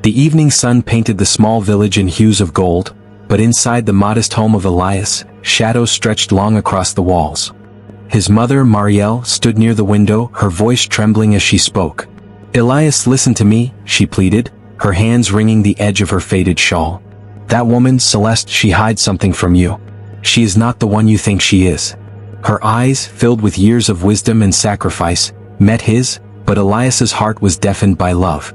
The evening sun painted the small village in hues of gold, but inside the modest home of Elias, shadows stretched long across the walls. His mother, Marielle, stood near the window, her voice trembling as she spoke. "Elias, listen to me," she pleaded, her hands wringing the edge of her faded shawl. "That woman, Celeste, she hides something from you. She is not the one you think she is." Her eyes, filled with years of wisdom and sacrifice, met his, but Elias's heart was deafened by love.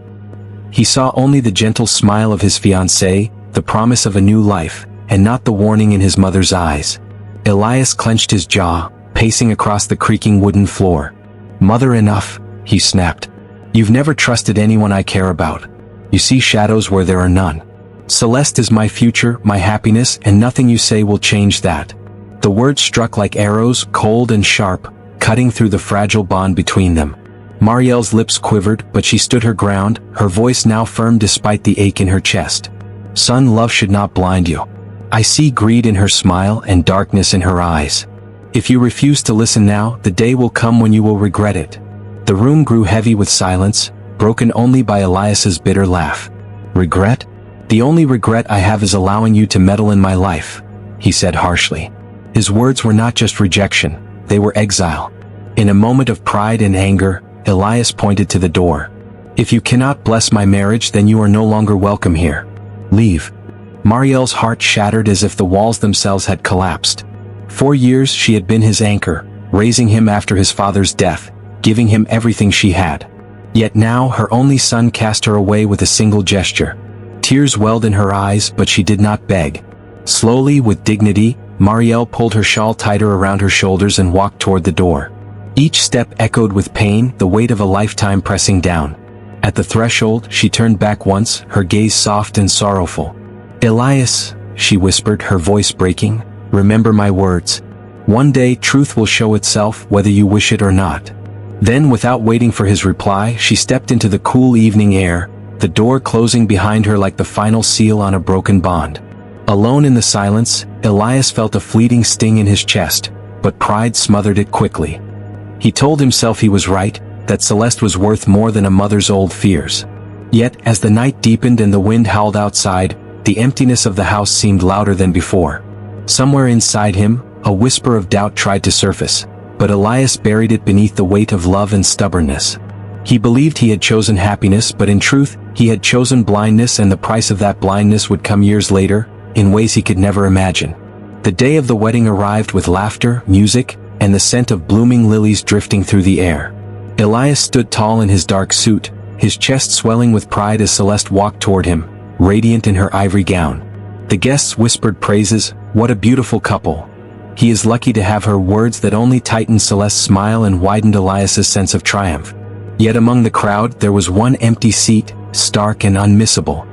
He saw only the gentle smile of his fiancée, the promise of a new life, and not the warning in his mother's eyes. Elias clenched his jaw, pacing across the creaking wooden floor. "Mother, enough," he snapped. "You've never trusted anyone I care about. You see shadows where there are none. Celeste is my future, my happiness, and nothing you say will change that." The words struck like arrows, cold and sharp, cutting through the fragile bond between them. Marielle's lips quivered, but she stood her ground, her voice now firm despite the ache in her chest. "Son, love should not blind you. I see greed in her smile and darkness in her eyes. If you refuse to listen now, the day will come when you will regret it." The room grew heavy with silence, broken only by Elias's bitter laugh. "Regret? The only regret I have is allowing you to meddle in my life," he said harshly. His words were not just rejection, they were exile. In a moment of pride and anger, Elias pointed to the door. "If you cannot bless my marriage, then you are no longer welcome here. Leave." Marielle's heart shattered as if the walls themselves had collapsed. For years she had been his anchor, raising him after his father's death, giving him everything she had. Yet now her only son cast her away with a single gesture. Tears welled in her eyes, but she did not beg. Slowly, with dignity, Marielle pulled her shawl tighter around her shoulders and walked toward the door. Each step echoed with pain, the weight of a lifetime pressing down. At the threshold, she turned back once, her gaze soft and sorrowful. "Elias," she whispered, her voice breaking, "remember my words. One day truth will show itself, whether you wish it or not." Then, without waiting for his reply, she stepped into the cool evening air, the door closing behind her like the final seal on a broken bond. Alone in the silence, Elias felt a fleeting sting in his chest, but pride smothered it quickly. He told himself he was right, that Celeste was worth more than a mother's old fears. Yet, as the night deepened and the wind howled outside, the emptiness of the house seemed louder than before. Somewhere inside him, a whisper of doubt tried to surface, but Elias buried it beneath the weight of love and stubbornness. He believed he had chosen happiness, but in truth, he had chosen blindness, and the price of that blindness would come years later, in ways he could never imagine. The day of the wedding arrived with laughter, music, and the scent of blooming lilies drifting through the air. Elias stood tall in his dark suit, his chest swelling with pride as Celeste walked toward him, radiant in her ivory gown. The guests whispered praises. "What a beautiful couple. He is lucky to have her," words that only tightened Celeste's smile and widened Elias's sense of triumph. Yet among the crowd there was one empty seat, stark and unmissable.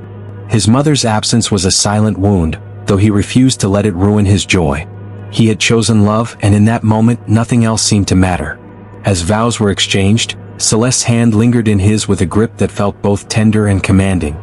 His mother's absence was a silent wound, though he refused to let it ruin his joy. He had chosen love, and in that moment nothing else seemed to matter. As vows were exchanged, Celeste's hand lingered in his with a grip that felt both tender and commanding.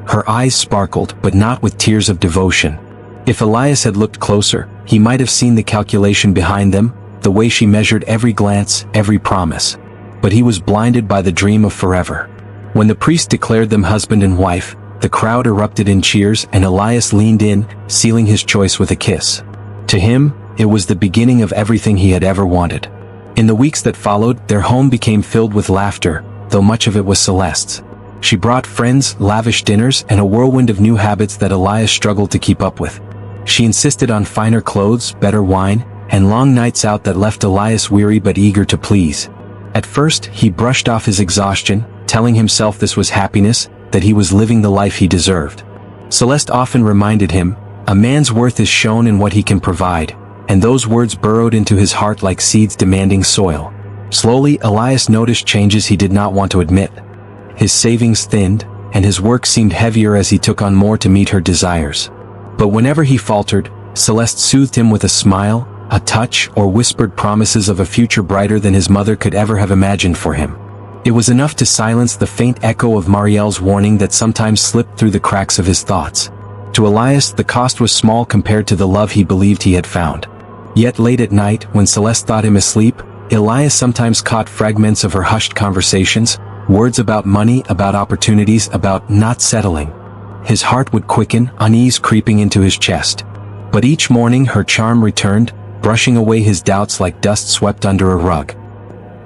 Her eyes sparkled, but not with tears of devotion. If Elias had looked closer, he might have seen the calculation behind them, the way she measured every glance, every promise. But he was blinded by the dream of forever. When the priest declared them husband and wife, the crowd erupted in cheers, and Elias leaned in, sealing his choice with a kiss. To him, it was the beginning of everything he had ever wanted. In the weeks that followed, their home became filled with laughter, though much of it was Celeste's. She brought friends, lavish dinners, and a whirlwind of new habits that Elias struggled to keep up with. She insisted on finer clothes, better wine, and long nights out that left Elias weary but eager to please. At first, he brushed off his exhaustion, telling himself this was happiness, that he was living the life he deserved. Celeste often reminded him, "A man's worth is shown in what he can provide," and those words burrowed into his heart like seeds demanding soil. Slowly, Elias noticed changes he did not want to admit. His savings thinned, and his work seemed heavier as he took on more to meet her desires. But whenever he faltered, Celeste soothed him with a smile, a touch, or whispered promises of a future brighter than his mother could ever have imagined for him. It was enough to silence the faint echo of Marielle's warning that sometimes slipped through the cracks of his thoughts. To Elias, the cost was small compared to the love he believed he had found. Yet late at night, when Celeste thought him asleep, Elias sometimes caught fragments of her hushed conversations, Words about money, about opportunities, about not settling. His heart would quicken, unease creeping into his chest. But each morning her charm returned, brushing away his doubts like dust swept under a rug.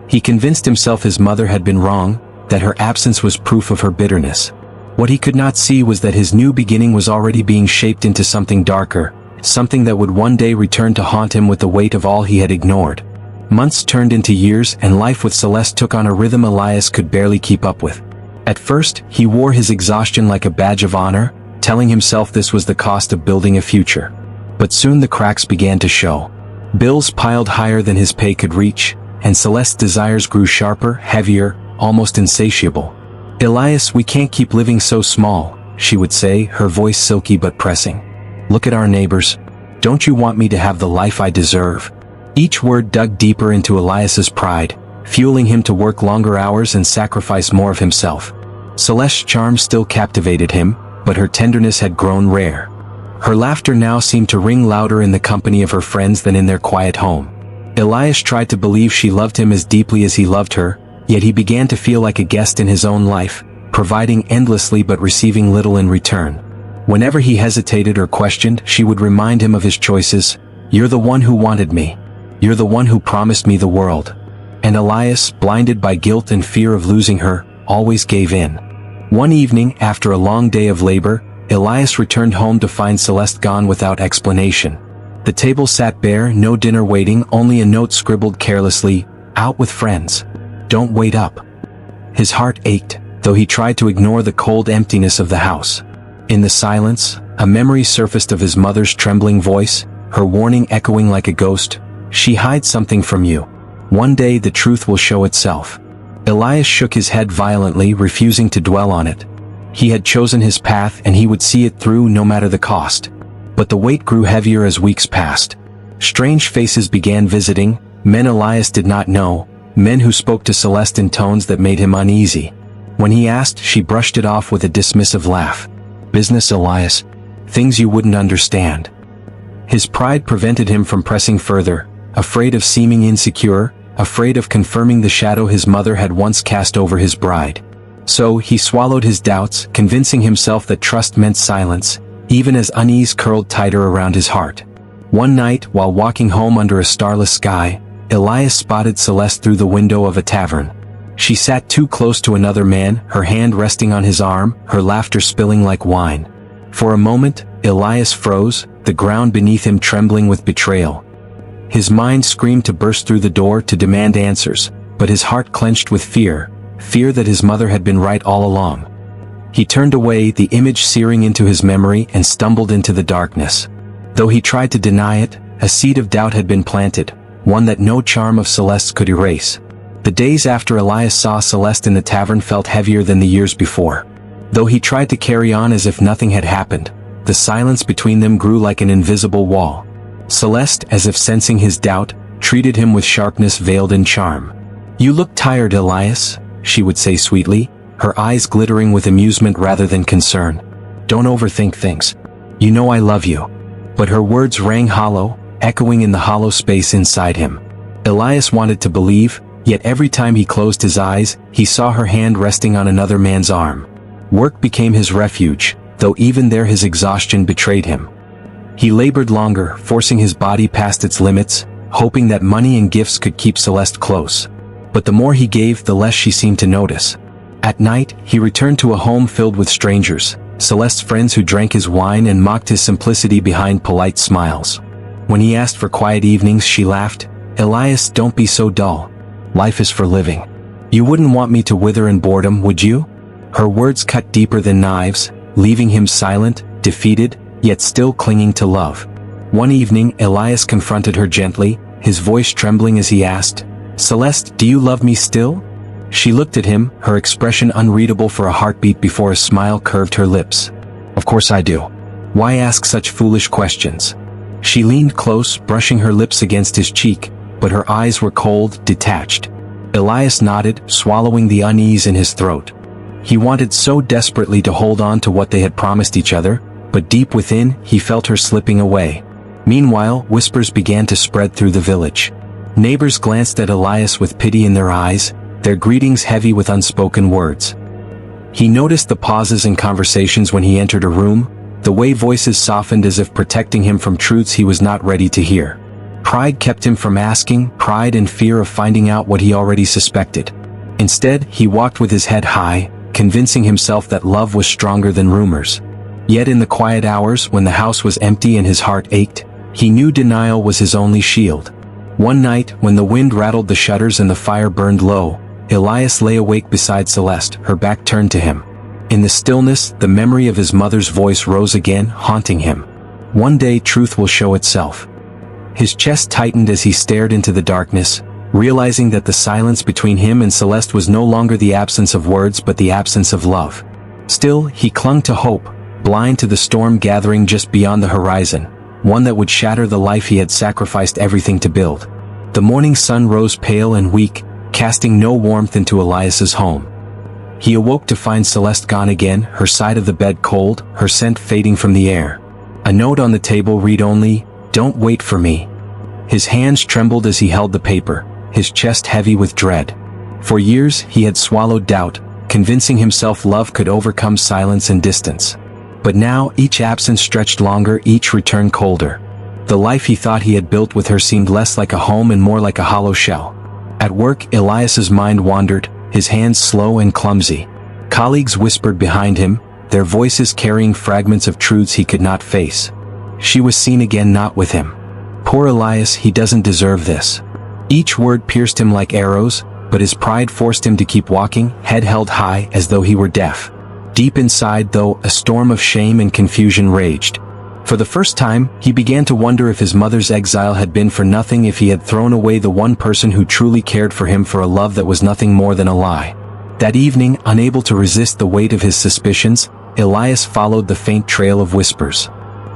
He convinced himself his mother had been wrong, that her absence was proof of her bitterness. What he could not see was that his new beginning was already being shaped into something darker, something that would one day return to haunt him with the weight of all he had ignored. Months turned into years and life with Celeste took on a rhythm Elias could barely keep up with. At first, he wore his exhaustion like a badge of honor, telling himself this was the cost of building a future. But soon the cracks began to show. Bills piled higher than his pay could reach, and Celeste's desires grew sharper, heavier, almost insatiable. "Elias, we can't keep living so small," she would say, her voice silky but pressing. "Look at our neighbors. Don't you want me to have the life I deserve?" Each word dug deeper into Elias's pride, fueling him to work longer hours and sacrifice more of himself. Celeste's charm still captivated him, but her tenderness had grown rare. Her laughter now seemed to ring louder in the company of her friends than in their quiet home. Elias tried to believe she loved him as deeply as he loved her, yet he began to feel like a guest in his own life, providing endlessly but receiving little in return. Whenever he hesitated or questioned, she would remind him of his choices. "You're the one who wanted me. You're the one who promised me the world." And Elias, blinded by guilt and fear of losing her, always gave in. One evening, after a long day of labor, Elias returned home to find Celeste gone without explanation. The table sat bare, no dinner waiting, only a note scribbled carelessly, "Out with friends. Don't wait up." His heart ached, though he tried to ignore the cold emptiness of the house. In the silence, a memory surfaced of his mother's trembling voice, her warning echoing like a ghost, "She hides something from you. One day the truth will show itself." Elias shook his head violently, refusing to dwell on it. He had chosen his path and he would see it through no matter the cost. But the weight grew heavier as weeks passed. Strange faces began visiting, men Elias did not know, men who spoke to Celeste in tones that made him uneasy. When he asked, she brushed it off with a dismissive laugh. "Business, Elias. Things you wouldn't understand." His pride prevented him from pressing further, afraid of seeming insecure, afraid of confirming the shadow his mother had once cast over his bride. So he swallowed his doubts, convincing himself that trust meant silence, even as unease curled tighter around his heart. One night, while walking home under a starless sky, Elias spotted Celeste through the window of a tavern. She sat too close to another man, her hand resting on his arm, her laughter spilling like wine. For a moment, Elias froze, the ground beneath him trembling with betrayal. His mind screamed to burst through the door to demand answers, but his heart clenched with fear, fear that his mother had been right all along. He turned away, the image searing into his memory, and stumbled into the darkness. Though he tried to deny it, a seed of doubt had been planted, one that no charm of Celeste's could erase. The days after Elias saw Celeste in the tavern felt heavier than the years before. Though he tried to carry on as if nothing had happened, the silence between them grew like an invisible wall. Celeste, as if sensing his doubt, treated him with sharpness veiled in charm. "You look tired, Elias," she would say sweetly, her eyes glittering with amusement rather than concern. "Don't overthink things. You know I love you." But her words rang hollow, echoing in the hollow space inside him. Elias wanted to believe, yet every time he closed his eyes, he saw her hand resting on another man's arm. Work became his refuge, though even there his exhaustion betrayed him. He labored longer, forcing his body past its limits, hoping that money and gifts could keep Celeste close. But the more he gave, the less she seemed to notice. At night, he returned to a home filled with strangers, Celeste's friends who drank his wine and mocked his simplicity behind polite smiles. When he asked for quiet evenings, she laughed, "Elias, don't be so dull. Life is for living. You wouldn't want me to wither in boredom, would you?" Her words cut deeper than knives, leaving him silent, defeated, yet still clinging to love. One evening, Elias confronted her gently, his voice trembling as he asked, "Celeste, do you love me still?" She looked at him, her expression unreadable for a heartbeat before a smile curved her lips. "Of course I do. Why ask such foolish questions?" She leaned close, brushing her lips against his cheek, but her eyes were cold, detached. Elias nodded, swallowing the unease in his throat. He wanted so desperately to hold on to what they had promised each other, but deep within, he felt her slipping away. Meanwhile, whispers began to spread through the village. Neighbors glanced at Elias with pity in their eyes, their greetings heavy with unspoken words. He noticed the pauses in conversations when he entered a room, the way voices softened as if protecting him from truths he was not ready to hear. Pride kept him from asking, pride and fear of finding out what he already suspected. Instead, he walked with his head high, convincing himself that love was stronger than rumors. Yet in the quiet hours, when the house was empty and his heart ached, he knew denial was his only shield. One night, when the wind rattled the shutters and the fire burned low, Elias lay awake beside Celeste, her back turned to him. In the stillness, the memory of his mother's voice rose again, haunting him. One day truth will show itself. His chest tightened as he stared into the darkness, realizing that the silence between him and Celeste was no longer the absence of words but the absence of love. Still, he clung to hope, blind to the storm gathering just beyond the horizon, one that would shatter the life he had sacrificed everything to build. The morning sun rose pale and weak, casting no warmth into Elias's home. He awoke to find Celeste gone again, her side of the bed cold, her scent fading from the air. A note on the table read only, "Don't wait for me." His hands trembled as he held the paper, his chest heavy with dread. For years, he had swallowed doubt, convincing himself love could overcome silence and distance. But now, each absence stretched longer, each return colder. The life he thought he had built with her seemed less like a home and more like a hollow shell. At work, Elias's mind wandered, his hands slow and clumsy. Colleagues whispered behind him, their voices carrying fragments of truths he could not face. She was seen again, not with him. Poor Elias, he doesn't deserve this. Each word pierced him like arrows, but his pride forced him to keep walking, head held high as though he were deaf. Deep inside, though, a storm of shame and confusion raged. For the first time, he began to wonder if his mother's exile had been for nothing, if he had thrown away the one person who truly cared for him for a love that was nothing more than a lie. That evening, unable to resist the weight of his suspicions, Elias followed the faint trail of whispers.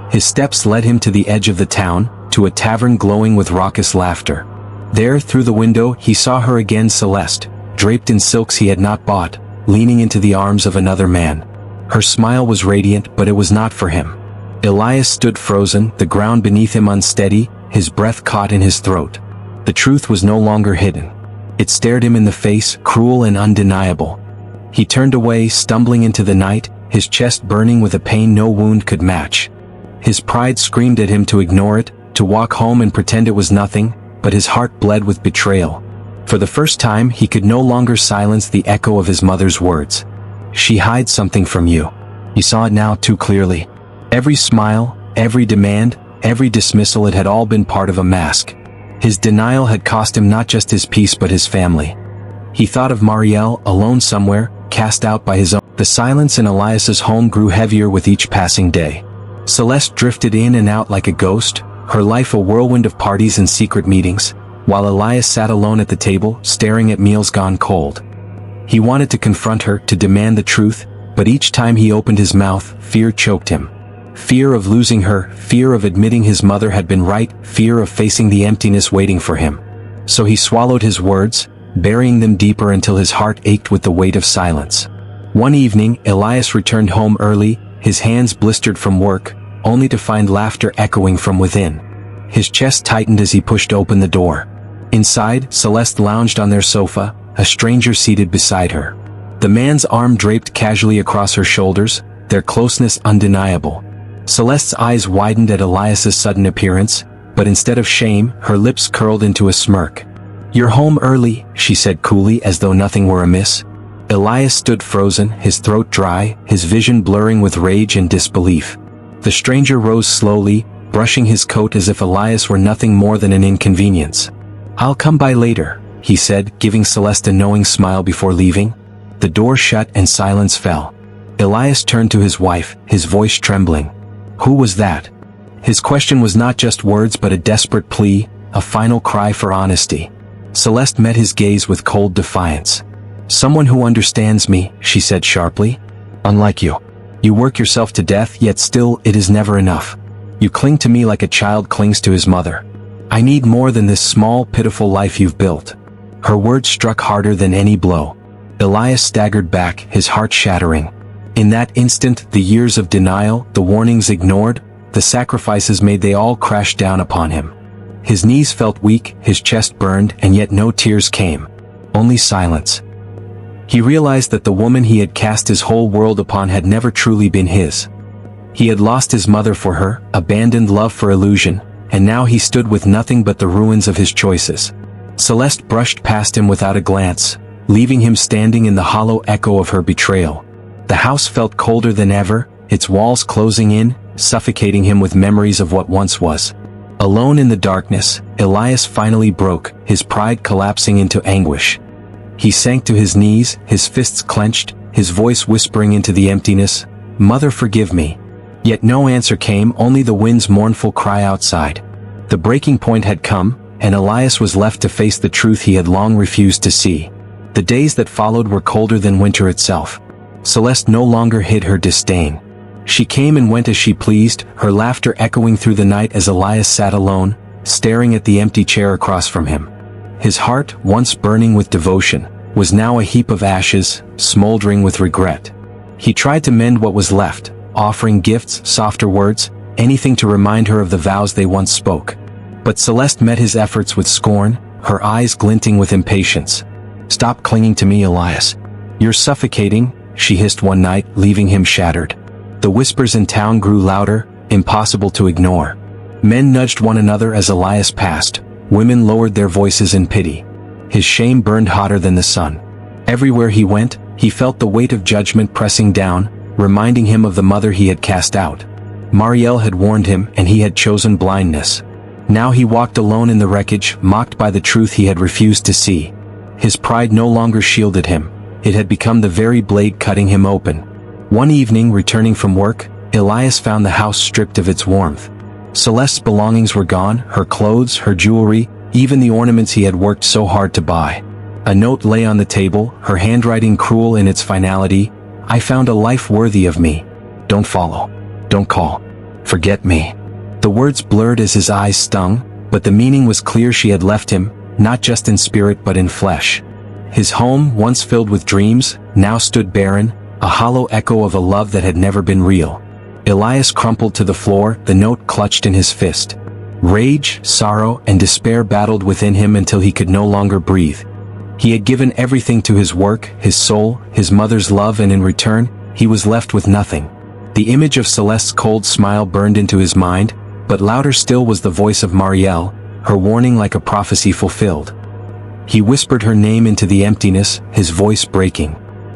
His steps led him to the edge of the town, to a tavern glowing with raucous laughter. There, through the window, he saw her again, Celeste, draped in silks he had not bought, leaning into the arms of another man. Her smile was radiant, but it was not for him. Elias stood frozen, the ground beneath him unsteady, his breath caught in his throat. The truth was no longer hidden. It stared him in the face, cruel and undeniable. He turned away, stumbling into the night, his chest burning with a pain no wound could match. His pride screamed at him to ignore it, to walk home and pretend it was nothing, but his heart bled with betrayal. For the first time, he could no longer silence the echo of his mother's words. "She hides something from you." He saw it now too clearly. Every smile, every demand, every dismissal, it had all been part of a mask. His denial had cost him not just his peace but his family. He thought of Marielle, alone somewhere, cast out by his own. The silence in Elias's home grew heavier with each passing day. Celeste drifted in and out like a ghost, her life a whirlwind of parties and secret meetings, while Elias sat alone at the table, staring at meals gone cold. He wanted to confront her, to demand the truth, but each time he opened his mouth, fear choked him. Fear of losing her, fear of admitting his mother had been right, fear of facing the emptiness waiting for him. So he swallowed his words, burying them deeper until his heart ached with the weight of silence. One evening, Elias returned home early, his hands blistered from work, only to find laughter echoing from within. His chest tightened as he pushed open the door. Inside, Celeste lounged on their sofa, a stranger seated beside her. The man's arm draped casually across her shoulders, their closeness undeniable. Celeste's eyes widened at Elias's sudden appearance, but instead of shame, her lips curled into a smirk. "You're home early," she said coolly, as though nothing were amiss. Elias stood frozen, his throat dry, his vision blurring with rage and disbelief. The stranger rose slowly, brushing his coat as if Elias were nothing more than an inconvenience. "I'll come by later," he said, giving Celeste a knowing smile before leaving. The door shut and silence fell. Elias turned to his wife, his voice trembling. Who was that? His question was not just words but a desperate plea, a final cry for honesty. Celeste met his gaze with cold defiance. "Someone who understands me," she said sharply. "Unlike you. You work yourself to death, yet still it is never enough. You cling to me like a child clings to his mother. I need more than this small, pitiful life you've built." Her words struck harder than any blow. Elias staggered back, his heart shattering. In that instant, the years of denial, the warnings ignored, the sacrifices made, they all crashed down upon him. His knees felt weak, his chest burned, and yet no tears came. only silence. He realized that the woman he had cast his whole world upon had never truly been his. He had lost his mother for her, abandoned love for illusion, and now he stood with nothing but the ruins of his choices. Celeste brushed past him without a glance, leaving him standing in the hollow echo of her betrayal. The house felt colder than ever, its walls closing in, suffocating him with memories of what once was. Alone in the darkness, Elias finally broke, his pride collapsing into anguish. He sank to his knees, his fists clenched, his voice whispering into the emptiness, "Mother, forgive me." Yet no answer came, only the wind's mournful cry outside. The breaking point had come, and Elias was left to face the truth he had long refused to see. The days that followed were colder than winter itself. Celeste no longer hid her disdain. She came and went as she pleased, her laughter echoing through the night as Elias sat alone, staring at the empty chair across from him. His heart, once burning with devotion, was now a heap of ashes, smoldering with regret. He tried to mend what was left, offering gifts, softer words, anything to remind her of the vows they once spoke. But Celeste met his efforts with scorn, her eyes glinting with impatience. "Stop clinging to me, Elias. You're suffocating," she hissed one night, leaving him shattered. The whispers in town grew louder, impossible to ignore. Men nudged one another as Elias passed, women lowered their voices in pity. His shame burned hotter than the sun. Everywhere he went, he felt the weight of judgment pressing down, reminding him of the mother he had cast out. Marielle had warned him, and he had chosen blindness. Now he walked alone in the wreckage, mocked by the truth he had refused to see. His pride no longer shielded him. It had become the very blade cutting him open. One evening, returning from work, Elias found the house stripped of its warmth. Celeste's belongings were gone, her clothes, her jewelry, even the ornaments he had worked so hard to buy. A note lay on the table, her handwriting cruel in its finality. "I found a life worthy of me. Don't follow. Don't call. Forget me." The words blurred as his eyes stung, but the meaning was clear. She had left him, not just in spirit but in flesh. His home, once filled with dreams, now stood barren, a hollow echo of a love that had never been real. Elias crumpled to the floor, the note clutched in his fist. Rage, sorrow, and despair battled within him until he could no longer breathe. He had given everything to his work, his soul, his mother's love, and in return, he was left with nothing. The image of Celeste's cold smile burned into his mind, but louder still was the voice of Marielle, her warning like a prophecy fulfilled. He whispered her name into the emptiness, his voice breaking.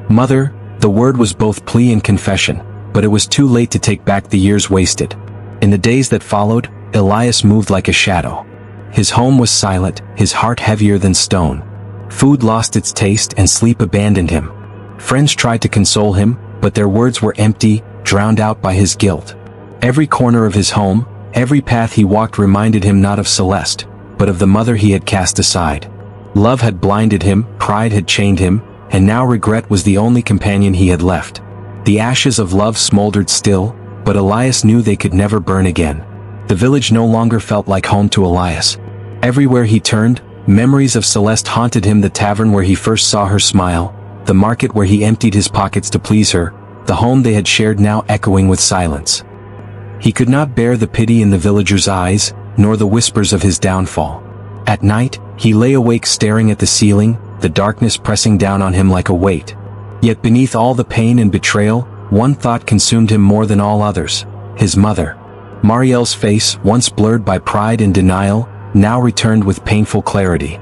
"Mother," the word was both plea and confession, but it was too late to take back the years wasted. In the days that followed, Elias moved like a shadow. His home was silent, his heart heavier than stone. Food lost its taste and sleep abandoned him. Friends tried to console him, but their words were empty, drowned out by his guilt. Every corner of his home, every path he walked reminded him not of Celeste, but of the mother he had cast aside. Love had blinded him, pride had chained him, and now regret was the only companion he had left. The ashes of love smoldered still, but Elias knew they could never burn again. The village no longer felt like home to Elias. Everywhere he turned, memories of Celeste haunted him: the tavern where he first saw her smile, the market where he emptied his pockets to please her, the home they had shared now echoing with silence. He could not bear the pity in the villagers' eyes, nor the whispers of his downfall. At night, he lay awake staring at the ceiling, the darkness pressing down on him like a weight. Yet beneath all the pain and betrayal, one thought consumed him more than all others: his mother. Marielle's face, once blurred by pride and denial, now returned with painful clarity.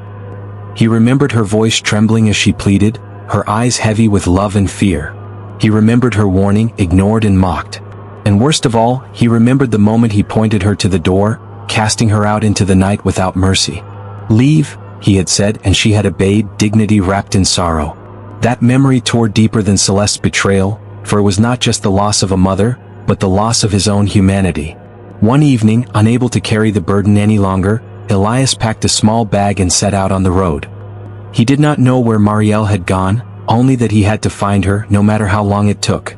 He remembered her voice trembling as she pleaded, her eyes heavy with love and fear. He remembered her warning, ignored and mocked. And worst of all, he remembered the moment he pointed her to the door, casting her out into the night without mercy. "Leave," he had said, and she had obeyed, dignity wrapped in sorrow. That memory tore deeper than Celeste's betrayal, for it was not just the loss of a mother, but the loss of his own humanity. One evening, unable to carry the burden any longer, Elias packed a small bag and set out on the road. He did not know where Marielle had gone, only that he had to find her, no matter how long it took.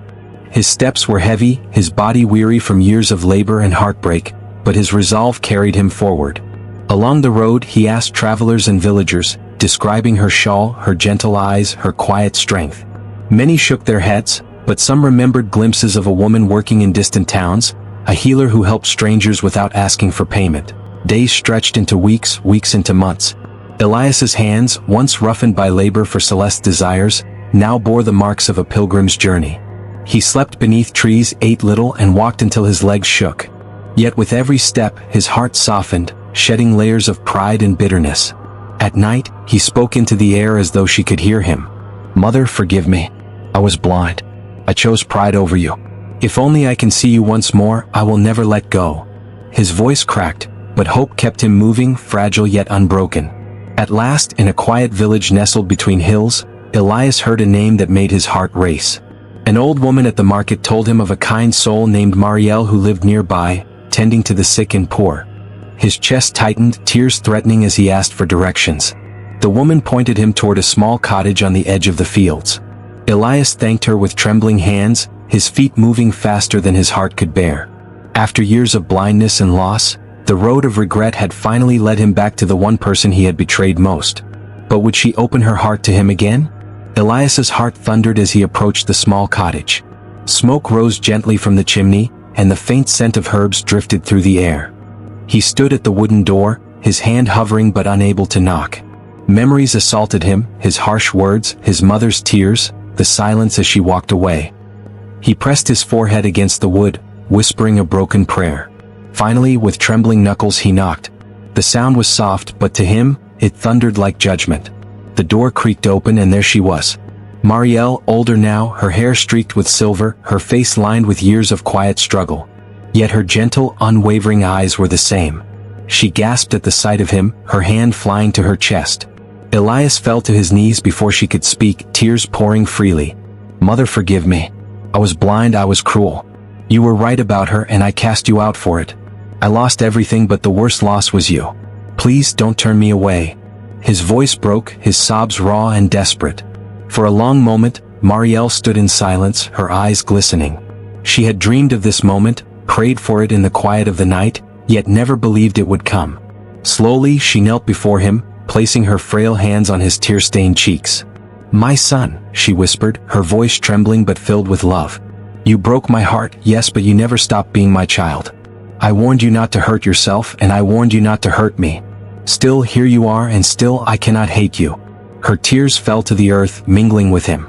His steps were heavy, his body weary from years of labor and heartbreak, but his resolve carried him forward. Along the road, he asked travelers and villagers, describing her shawl, her gentle eyes, her quiet strength. Many shook their heads, but some remembered glimpses of a woman working in distant towns, a healer who helped strangers without asking for payment. Days stretched into weeks, weeks into months. Elias's hands, once roughened by labor for Celeste's desires, now bore the marks of a pilgrim's journey. He slept beneath trees, ate little, and walked until his legs shook. Yet with every step, his heart softened, shedding layers of pride and bitterness. At night, he spoke into the air as though she could hear him. "Mother, forgive me. I was blind. I chose pride over you. If only I can see you once more, I will never let go." His voice cracked, but hope kept him moving, fragile yet unbroken. At last, in a quiet village nestled between hills, Elias heard a name that made his heart race. An old woman at the market told him of a kind soul named Marielle who lived nearby, tending to the sick and poor. His chest tightened, tears threatening as he asked for directions. The woman pointed him toward a small cottage on the edge of the fields. Elias thanked her with trembling hands, his feet moving faster than his heart could bear. After years of blindness and loss, the road of regret had finally led him back to the one person he had betrayed most. But would she open her heart to him again? Elias's heart thundered as he approached the small cottage. Smoke rose gently from the chimney, and the faint scent of herbs drifted through the air. He stood at the wooden door, his hand hovering but unable to knock. Memories assaulted him, his harsh words, his mother's tears, the silence as she walked away. He pressed his forehead against the wood, whispering a broken prayer. Finally, with trembling knuckles he knocked. The sound was soft, but to him, it thundered like judgment. The door creaked open and there she was. Marielle, older now, her hair streaked with silver, her face lined with years of quiet struggle. Yet her gentle, unwavering eyes were the same. She gasped at the sight of him, her hand flying to her chest. Elias fell to his knees before she could speak, tears pouring freely. "Mother, forgive me. I was blind, I was cruel. You were right about her and I cast you out for it. I lost everything, but the worst loss was you. Please don't turn me away." His voice broke, his sobs raw and desperate. For a long moment, Marielle stood in silence, her eyes glistening. She had dreamed of this moment, prayed for it in the quiet of the night, yet never believed it would come. Slowly, she knelt before him, placing her frail hands on his tear-stained cheeks. "My son," she whispered, her voice trembling but filled with love. "You broke my heart, yes, but you never stopped being my child. I warned you not to hurt yourself, and I warned you not to hurt me. Still, here you are, and still I cannot hate you." Her tears fell to the earth, mingling with him.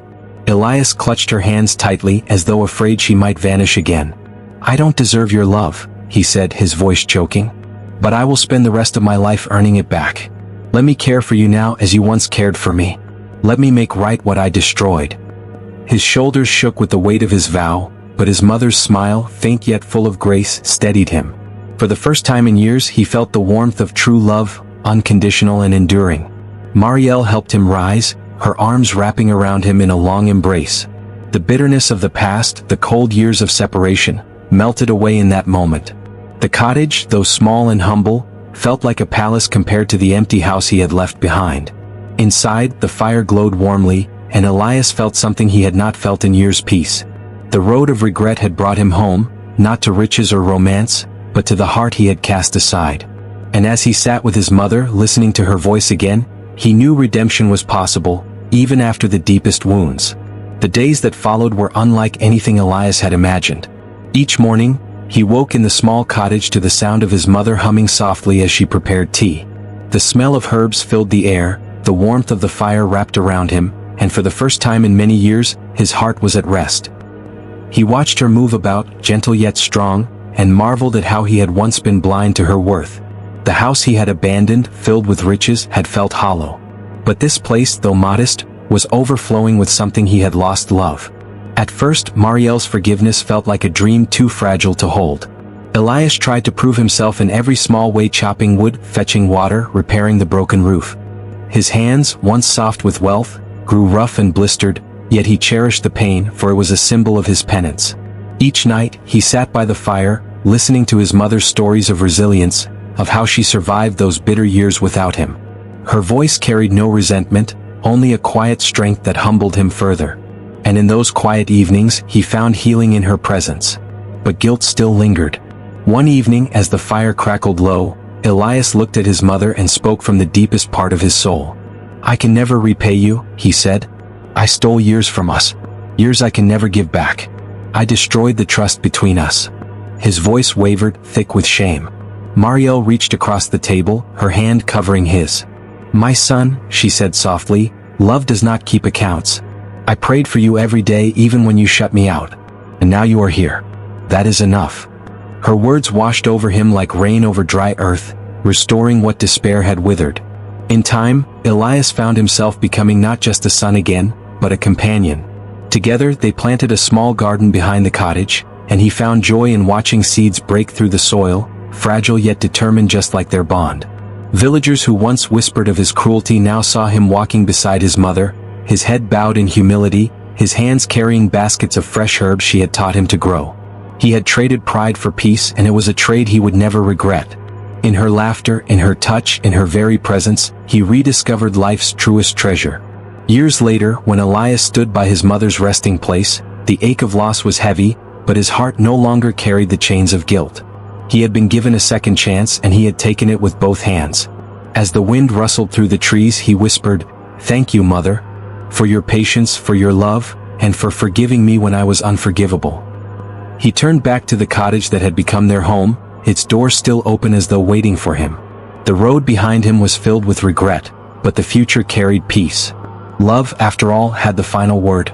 Elias clutched her hands tightly, as though afraid she might vanish again. "I don't deserve your love," he said, his voice choking. "But I will spend the rest of my life earning it back. Let me care for you now as you once cared for me. Let me make right what I destroyed." His shoulders shook with the weight of his vow, but his mother's smile, faint yet full of grace, steadied him. For the first time in years he felt the warmth of true love, unconditional and enduring. Marielle helped him rise, her arms wrapping around him in a long embrace. The bitterness of the past, the cold years of separation, melted away in that moment. The cottage, though small and humble, felt like a palace compared to the empty house he had left behind. Inside, the fire glowed warmly, and Elias felt something he had not felt in years: peace. The road of regret had brought him home, not to riches or romance, but to the heart he had cast aside. And as he sat with his mother, listening to her voice again, he knew redemption was possible, even after the deepest wounds. The days that followed were unlike anything Elias had imagined. Each morning, he woke in the small cottage to the sound of his mother humming softly as she prepared tea. The smell of herbs filled the air, the warmth of the fire wrapped around him, and for the first time in many years, his heart was at rest. He watched her move about, gentle yet strong, and marveled at how he had once been blind to her worth. The house he had abandoned, filled with riches, had felt hollow. But this place, though modest, was overflowing with something he had lost: love. At first, Marielle's forgiveness felt like a dream too fragile to hold. Elias tried to prove himself in every small way: chopping wood, fetching water, repairing the broken roof. His hands, once soft with wealth, grew rough and blistered, yet he cherished the pain, for it was a symbol of his penance. Each night, he sat by the fire, listening to his mother's stories of resilience, of how she survived those bitter years without him. Her voice carried no resentment, only a quiet strength that humbled him further. And in those quiet evenings, he found healing in her presence. But guilt still lingered. One evening, as the fire crackled low, Elias looked at his mother and spoke from the deepest part of his soul. "I can never repay you," he said. "I stole years from us. Years I can never give back. I destroyed the trust between us." His voice wavered, thick with shame. Marielle reached across the table, her hand covering his. "My son," she said softly, "love does not keep accounts. I prayed for you every day even when you shut me out. And now you are here. That is enough." Her words washed over him like rain over dry earth, restoring what despair had withered. In time, Elias found himself becoming not just a son again, but a companion. Together they planted a small garden behind the cottage, and he found joy in watching seeds break through the soil, fragile yet determined just like their bond. Villagers who once whispered of his cruelty now saw him walking beside his mother, his head bowed in humility, his hands carrying baskets of fresh herbs she had taught him to grow. He had traded pride for peace, and it was a trade he would never regret. In her laughter, in her touch, in her very presence, he rediscovered life's truest treasure. Years later, when Elias stood by his mother's resting place, the ache of loss was heavy, but his heart no longer carried the chains of guilt. He had been given a second chance, and he had taken it with both hands. As the wind rustled through the trees, he whispered, "Thank you, Mother, for your patience, for your love, and for forgiving me when I was unforgivable." He turned back to the cottage that had become their home, its door still open as though waiting for him. The road behind him was filled with regret, but the future carried peace. Love, after all, had the final word.